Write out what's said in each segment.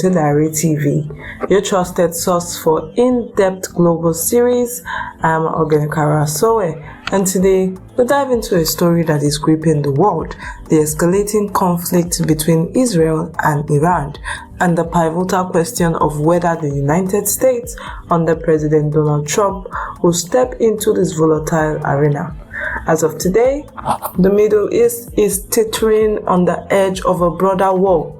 Retaliatory TV, your trusted source for in-depth global series. I'm Ogenkara Soe, and today we'll dive into a story that is gripping the world: the escalating conflict between Israel and Iran, and the pivotal question of whether the United States, under President Donald Trump, will step into this volatile arena. As of today, the Middle East is teetering on the edge of a broader war,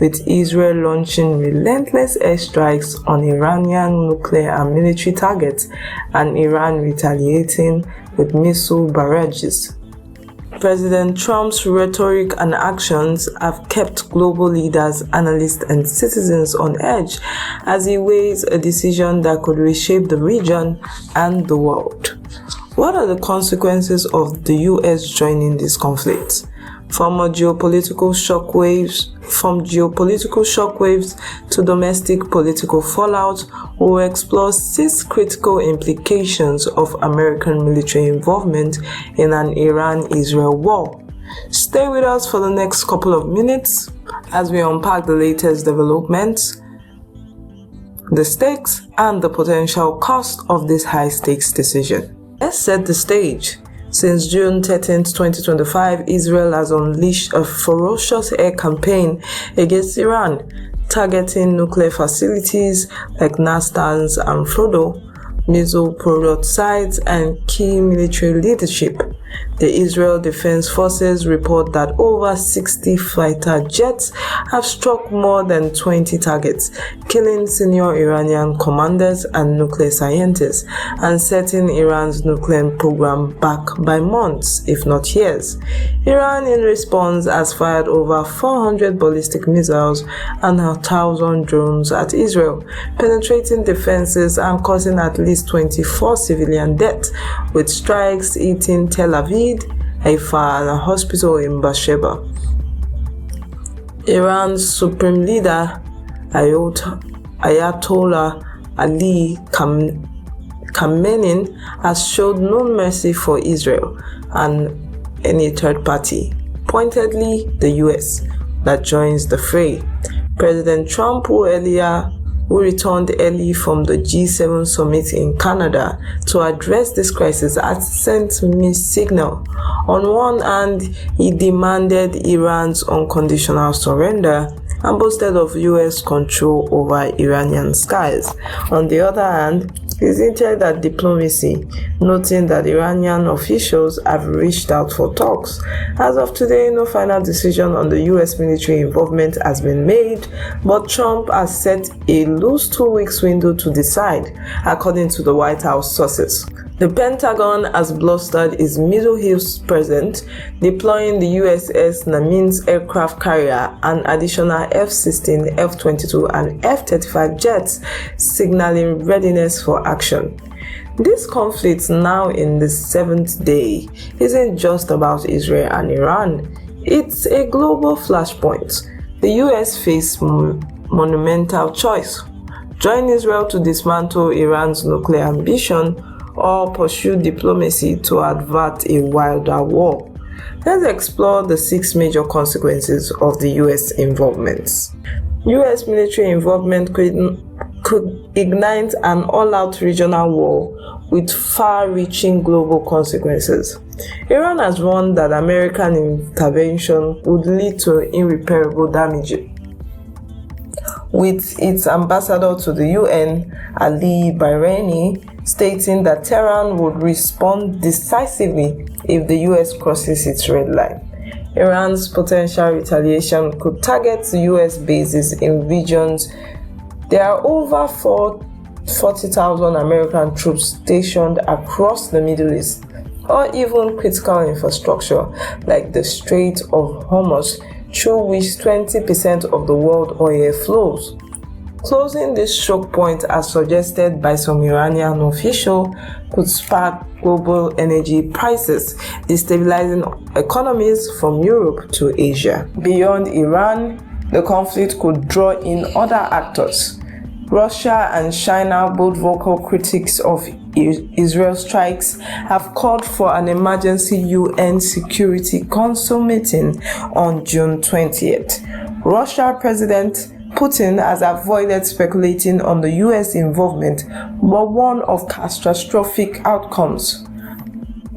with Israel launching relentless airstrikes on Iranian nuclear and military targets, and Iran retaliating with missile barrages. President Trump's rhetoric and actions have kept global leaders, analysts, and citizens on edge as he weighs a decision that could reshape the region and the world. What are the consequences of the U.S. joining this conflict? From geopolitical shockwaves to domestic political fallout, we will explore 6 critical implications of American military involvement in an Iran-Israel war. Stay with us for the next couple of minutes as we unpack the latest developments, the stakes, and the potential cost of this high-stakes decision. Let's set the stage. Since June 13, 2025, Israel has unleashed a ferocious air campaign against Iran, targeting nuclear facilities like Natanz and Fordo, missile product sites, and key military leadership. The Israel Defense Forces report that over 60 fighter jets have struck more than 20 targets, killing senior Iranian commanders and nuclear scientists, and setting Iran's nuclear program back by months, if not years. Iran, in response, has fired over 400 ballistic missiles and 1,000 drones at Israel, penetrating defenses and causing at least 24 civilian deaths, with strikes hitting Tel Aviv, Haifa, and a hospital in Beersheba. Iran's supreme leader, Ayatollah Ali Khamenei, has showed no mercy for Israel and any third party, pointedly the US, that joins the fray. President Trump, who returned early from the G7 summit in Canada to address this crisis, has sent mixed signal. On one hand, he demanded Iran's unconditional surrender and boasted of US control over Iranian skies. On the other hand, he hinted at diplomacy, noting that Iranian officials have reached out for talks. As of today, no final decision on the US military involvement has been made, but Trump has set a loose 2-week window to decide, according to the White House sources. The Pentagon has blustered its Middle East presence, deploying the USS Nimitz aircraft carrier and additional F-16, F-22, and F-35 jets, signaling readiness for action. This conflict, now in the 7th day, isn't just about Israel and Iran. It's a global flashpoint. The US faced monumental choice: join Israel to dismantle Iran's nuclear ambition, or pursue diplomacy to avert a wilder war. Let's explore the 6 major consequences of the US involvement. US military involvement could ignite an all-out regional war with far-reaching global consequences. Iran has warned that American intervention would lead to irreparable damage, with its ambassador to the UN, Ali Bahraini, stating that Tehran would respond decisively if the US crosses its red line. Iran's potential retaliation could target US bases in regions. There are over 40,000 American troops stationed across the Middle East, or even critical infrastructure like the Strait of Hormuz, through which 20% of the world oil flows. Closing this choke point, as suggested by some Iranian officials, could spark global energy prices, destabilizing economies from Europe to Asia. Beyond Iran, the conflict could draw in other actors. Russia and China, both vocal critics of Israel strikes, have called for an emergency UN Security Council meeting on June 20th. Russia President Putin has avoided speculating on the US involvement, but warned of catastrophic outcomes.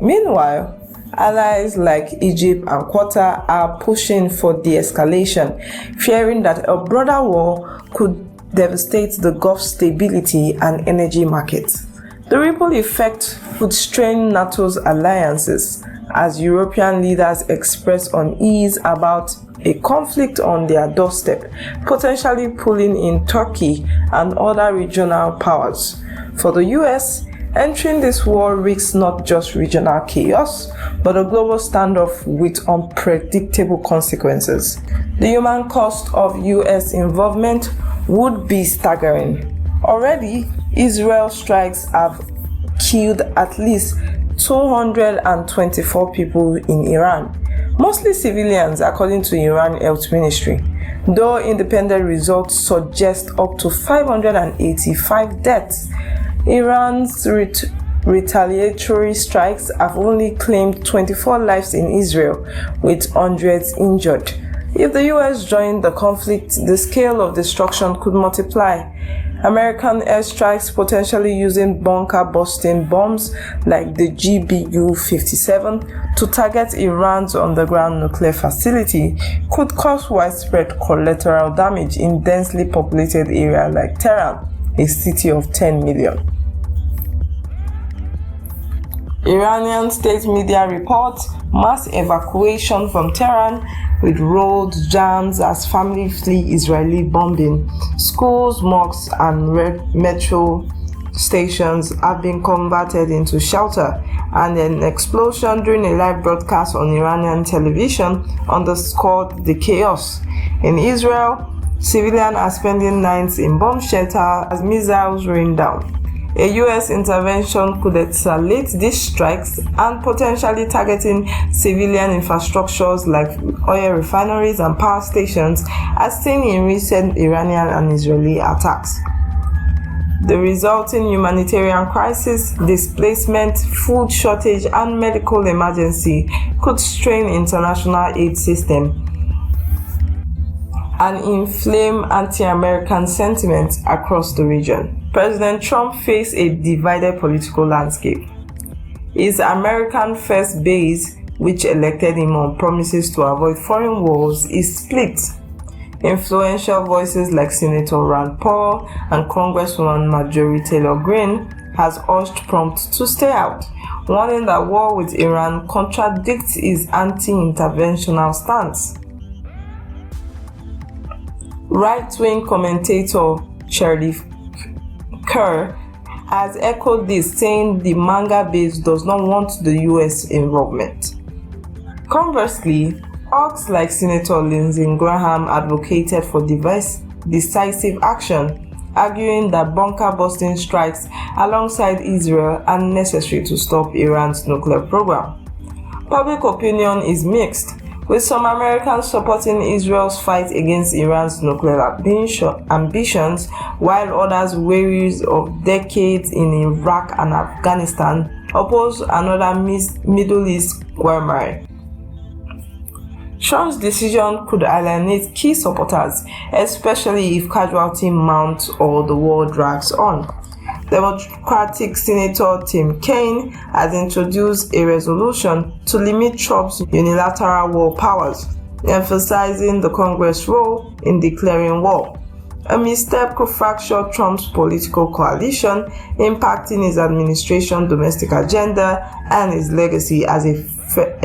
Meanwhile, allies like Egypt and Qatar are pushing for de-escalation, fearing that a broader war could devastate the Gulf's stability and energy markets. The ripple effect would strain NATO's alliances as European leaders express unease about a conflict on their doorstep, potentially pulling in Turkey and other regional powers. For the US, entering this war risks not just regional chaos, but a global standoff with unpredictable consequences. The human cost of US involvement would be staggering. Already, Israel strikes have killed at least 224 people in Iran, mostly civilians according to Iran Health Ministry, though independent results suggest up to 585 deaths. Iran's retaliatory strikes have only claimed 24 lives in Israel, with hundreds injured. If the US joined the conflict, the scale of destruction could multiply. American airstrikes potentially using bunker-busting bombs like the GBU-57 to target Iran's underground nuclear facility could cause widespread collateral damage in densely populated areas like Tehran, a city of 10 million. Iranian state media reports mass evacuation from Tehran with road jams as families flee Israeli bombing. Schools, mosques, and metro stations have been converted into shelter, and an explosion during a live broadcast on Iranian television underscored the chaos. In Israel, civilians are spending nights in bomb shelter as missiles rain down. A US intervention could escalate these strikes and potentially targeting civilian infrastructures like oil refineries and power stations, as seen in recent Iranian and Israeli attacks. The resulting humanitarian crisis, displacement, food shortage, and medical emergency could strain international aid system and inflame anti-American sentiment across the region. President Trump faces a divided political landscape. His American First base, which elected him on promises to avoid foreign wars, is split. Influential voices like Senator Rand Paul and Congresswoman Marjorie Taylor Greene has urged Trump to stay out, warning that war with Iran contradicts his anti-interventional stance. Right-wing commentator Shirley Kerr has echoed this, saying the manga base does not want the US involvement. Conversely, hawks like Senator Lindsey Graham advocated for decisive action, arguing that bunker-busting strikes alongside Israel are necessary to stop Iran's nuclear program. Public opinion is mixed, with some Americans supporting Israel's fight against Iran's nuclear ambitions, while others, weary of decades in Iraq and Afghanistan, oppose another Middle East quagmire. Trump's decision could alienate key supporters, especially if casualties mount or the war drags on. Democratic Senator Tim Kaine has introduced a resolution to limit Trump's unilateral war powers, emphasizing the Congress' role in declaring war. A misstep could fracture Trump's political coalition, impacting his administration's domestic agenda and his legacy as a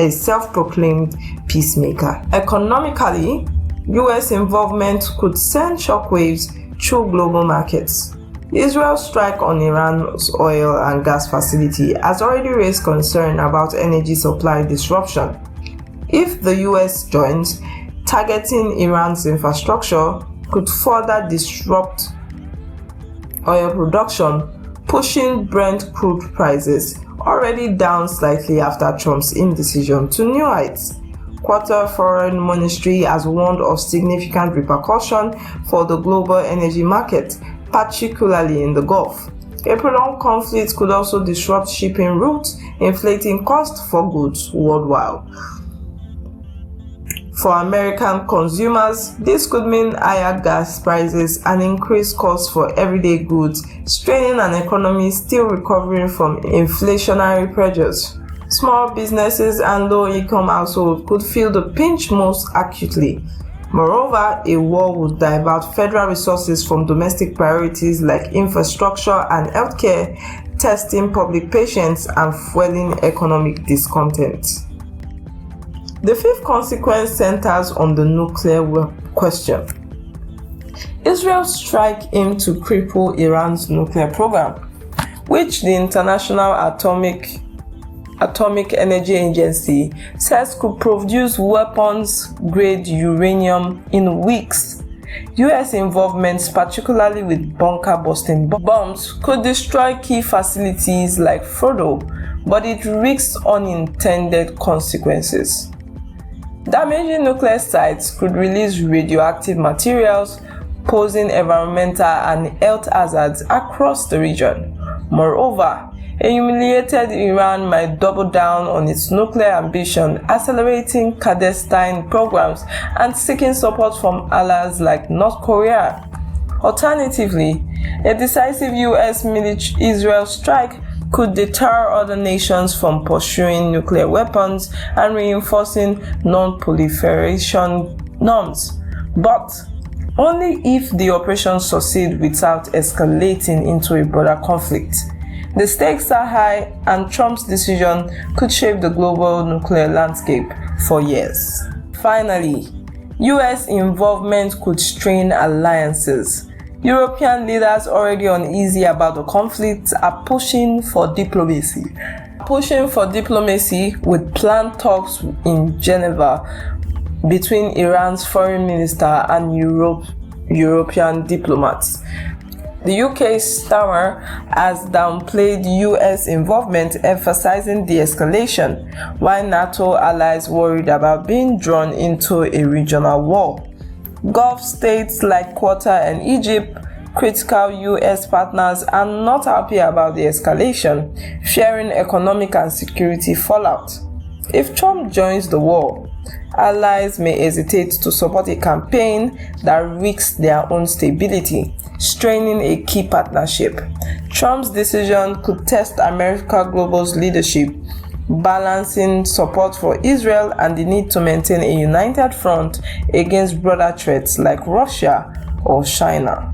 self-proclaimed peacemaker. Economically, US involvement could send shockwaves through global markets. Israel's strike on Iran's oil and gas facility has already raised concern about energy supply disruption. If the US joins, targeting Iran's infrastructure could further disrupt oil production, pushing Brent crude prices, already down slightly after Trump's indecision, to new heights. Qatar Foreign Ministry has warned of significant repercussions for the global energy market, particularly in the Gulf. A prolonged conflict could also disrupt shipping routes, inflating costs for goods worldwide. For American consumers, this could mean higher gas prices and increased costs for everyday goods, straining an economy still recovering from inflationary pressures. Small businesses and low-income households could feel the pinch most acutely. Moreover, a war would divert federal resources from domestic priorities like infrastructure and healthcare, testing public patience and fueling economic discontent. The fifth consequence centers on the nuclear question. Israel's strike aimed to cripple Iran's nuclear program, which the International Atomic Energy Agency says could produce weapons-grade uranium in weeks. US involvement, particularly with bunker-busting bombs, could destroy key facilities like Fordo, but it risks unintended consequences. Damaging nuclear sites could release radioactive materials, posing environmental and health hazards across the region. Moreover, a humiliated Iran might double down on its nuclear ambition, accelerating clandestine programs and seeking support from allies like North Korea. Alternatively, a decisive US-Israel strike could deter other nations from pursuing nuclear weapons and reinforcing non-proliferation norms, but only if the operation succeeds without escalating into a broader conflict. The stakes are high, and Trump's decision could shape the global nuclear landscape for years. Finally, US involvement could strain alliances. European leaders already uneasy about the conflict are pushing for diplomacy with planned talks in Geneva between Iran's foreign minister and European diplomats. The UK's Starmer has downplayed US involvement, emphasizing de-escalation, while NATO allies worried about being drawn into a regional war. Gulf states like Qatar and Egypt, critical US partners, are not happy about the escalation, fearing economic and security fallout. If Trump joins the war, allies may hesitate to support a campaign that risks their own stability, straining a key partnership. Trump's decision could test America Global's leadership, balancing support for Israel and the need to maintain a united front against broader threats like Russia or China.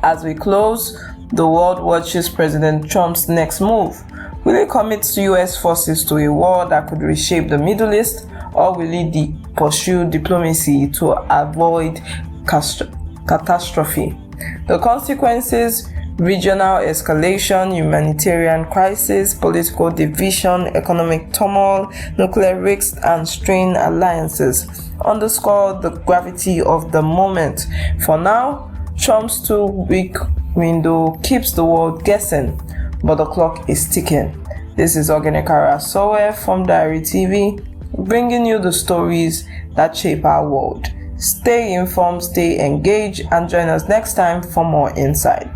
As we close, the world watches President Trump's next move. Will he commit US forces to a war that could reshape the Middle East, or will he pursue diplomacy to avoid catastrophe? The consequences: regional escalation, humanitarian crisis, political division, economic turmoil, nuclear risks, and strained alliances underscore the gravity of the moment. For now, Trump's 2-week window keeps the world guessing, but the clock is ticking. This is Ogenekara Sowe from Diary TV, bringing you the stories that shape our world. Stay informed, stay engaged, and join us next time for more insight.